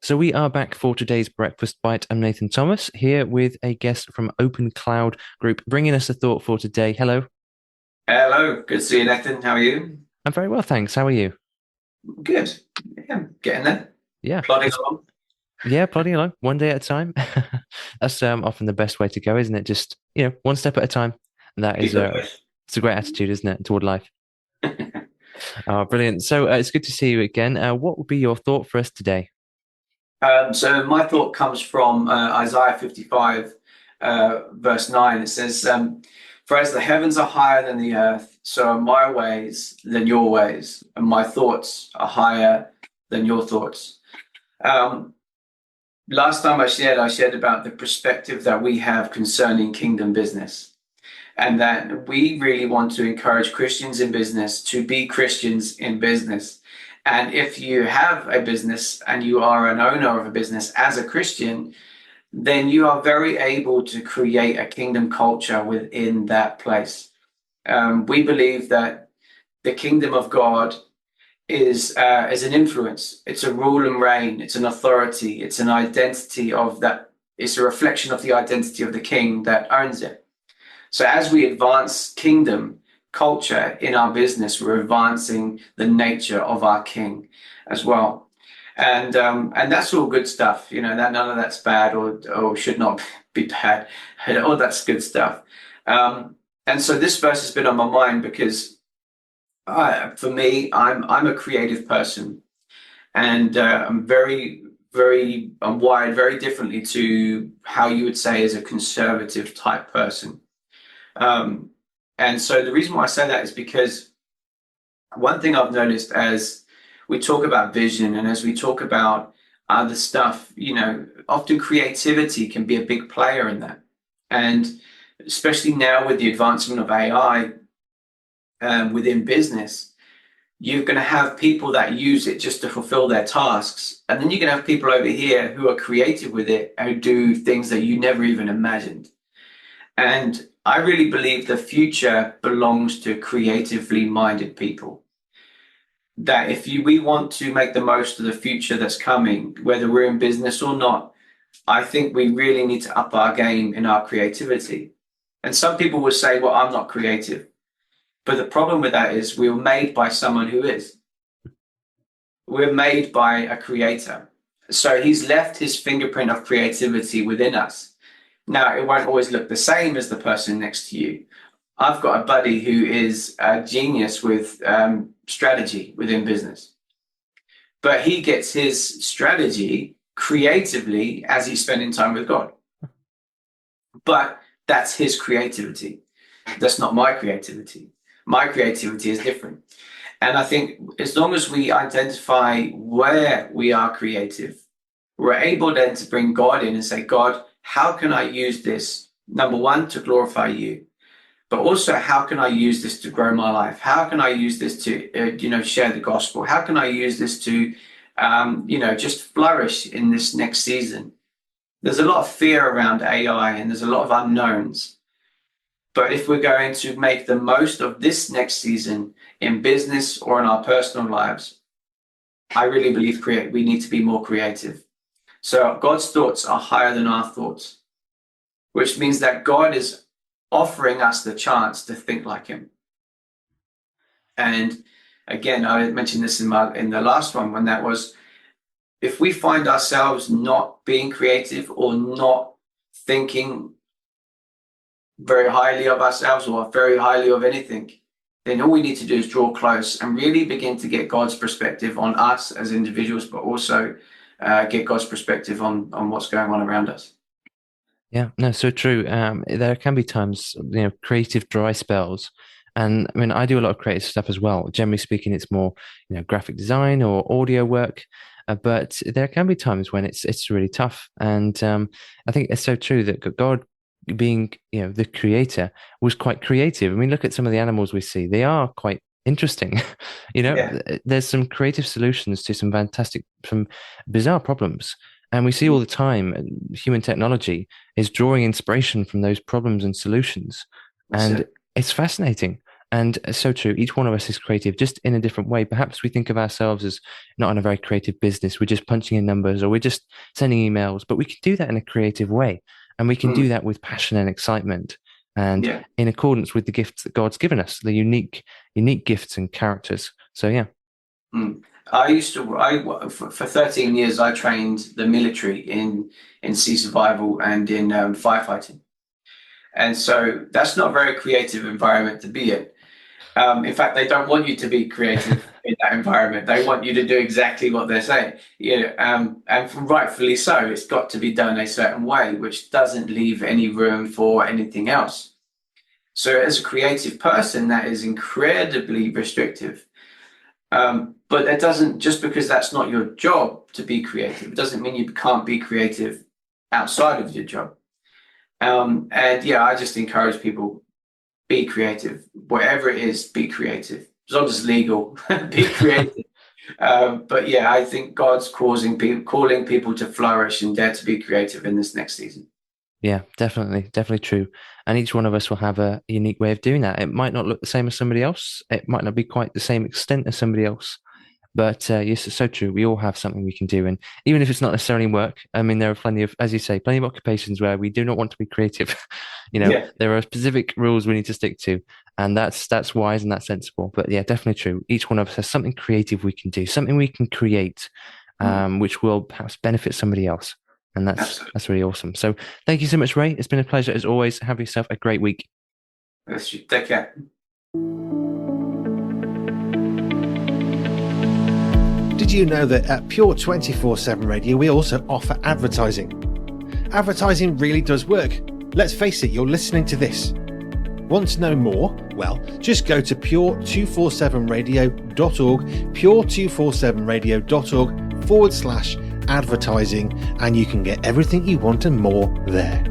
So we are back for today's Breakfast Bite. I'm Nathan Thomas here with a guest from Open Cloud Group, bringing us a thought for today. Hello. Hello, good to see you, Nathan. How are you? I'm very well, thanks. How are you? Good. Yeah, getting there, Yeah, plodding it's along. yeah, plodding along one day at a time. That's often the best way to go, isn't it? Just one step at a time. And that is Keep it push. it's a great attitude, isn't it, toward life? Oh, brilliant. So it's good to see you again. What would be your thought for us today? So my thought comes from Isaiah 55, verse 9. It says, "For as the heavens are higher than the earth, so are my ways than your ways, and my thoughts are higher than your thoughts." Um, Last time I shared about the perspective that we have concerning kingdom business. And that we really want to encourage Christians in business to be Christians in business. And if you have a business and you are an owner of a business as a Christian, then you are very able to create a kingdom culture within that place. We believe that the kingdom of God is an influence. It's a rule and reign. It's an authority. It's an identity of that. It's a reflection of the identity of the king that owns it. So as we advance kingdom culture in our business, we're advancing the nature of our king as well. And that's all good stuff, that none of that's bad or should not be bad. All that's good stuff. And so this verse has been on my mind because for me, I'm a creative person, and I'm wired very differently to how you would say as a conservative type person. Um, and so the reason why I say that is because one thing I've noticed as we talk about vision and as we talk about other stuff, often creativity can be a big player in that. And especially now with the advancement of AI within business, you're going to have people that use it just to fulfill their tasks. And then you're going to have people over here who are creative with it, who do things that you never even imagined. And I really believe the future belongs to creatively minded people. That we want to make the most of the future that's coming, whether we're in business or not, I think we really need to up our game in our creativity. And some people will say, well, I'm not creative. But the problem with that is we were made by someone who is. We're made by a creator. So he's left his fingerprint of creativity within us. Now, it won't always look the same as the person next to you. I've got a buddy who is a genius with strategy within business, but he gets his strategy creatively as he's spending time with God. But that's his creativity. That's not my creativity. My creativity is different. And I think as long as we identify where we are creative, we're able then to bring God in and say, God, how can I use this? Number one, to glorify you, but also how can I use this to grow my life? How can I use this to, share the gospel? How can I use this to, just flourish in this next season? There's a lot of fear around AI and there's a lot of unknowns. But if we're going to make the most of this next season in business or in our personal lives, I really believe we need to be more creative. So God's thoughts are higher than our thoughts, which means that God is offering us the chance to think like him. And again, I mentioned this in the last one when that was, if we find ourselves not being creative or not thinking very highly of ourselves or very highly of anything, then all we need to do is draw close and really begin to get God's perspective on us as individuals, but also get God's perspective on what's going on around us. Yeah, no, so true. There can be times, creative dry spells. And I mean, I do a lot of creative stuff as well. Generally speaking, it's more, graphic design or audio work. But there can be times when it's really tough. And I think it's so true that God being, the creator was quite creative. I mean, look at some of the animals we see. They are quite interesting. Yeah, There's some creative solutions to some bizarre problems. And we see all the time human technology is drawing inspiration from those problems and solutions. that's And it. it's fascinating. And so true. Each one of us is creative, just in a different way. Perhaps we think of ourselves as not in a very creative business. We're just punching in numbers or we're just sending emails, but we can do that in a creative way. And we can do that with passion and excitement and in accordance with the gifts that God's given us, the unique gifts and characters. So, yeah. For 13 years, I trained the military in sea survival and in firefighting. And so that's not a very creative environment to be in. In fact, they don't want you to be creative in that environment. They want you to do exactly what they're saying. And rightfully so, it's got to be done a certain way, which doesn't leave any room for anything else. So as a creative person, that is incredibly restrictive. But that doesn't, just because that's not your job to be creative, it doesn't mean you can't be creative outside of your job. I just encourage people, be creative. Whatever it is, be creative. As long as it's legal, be creative. I think God's calling people to flourish and dare to be creative in this next season. Yeah, definitely true. And each one of us will have a unique way of doing that. It might not look the same as somebody else. It might not be quite the same extent as somebody else. But yes, it's so true. We all have something we can do. And even if it's not necessarily work, I mean, there are plenty of, as you say, plenty of occupations where we do not want to be creative. There are specific rules we need to stick to. And that's wise and that's sensible. But yeah, definitely true. Each one of us has something creative we can do, something we can create, which will perhaps benefit somebody else. And that's really awesome. So thank you so much, Ray. It's been a pleasure as always. Have yourself a great week. Yes, take care. Did you know that at Pure 24/7 Radio we also offer advertising? Advertising really does work. Let's face it, you're listening to this. Want to know more? Well, just go to pure247radio.org, pure247radio.org/advertising, and you can get everything you want and more there.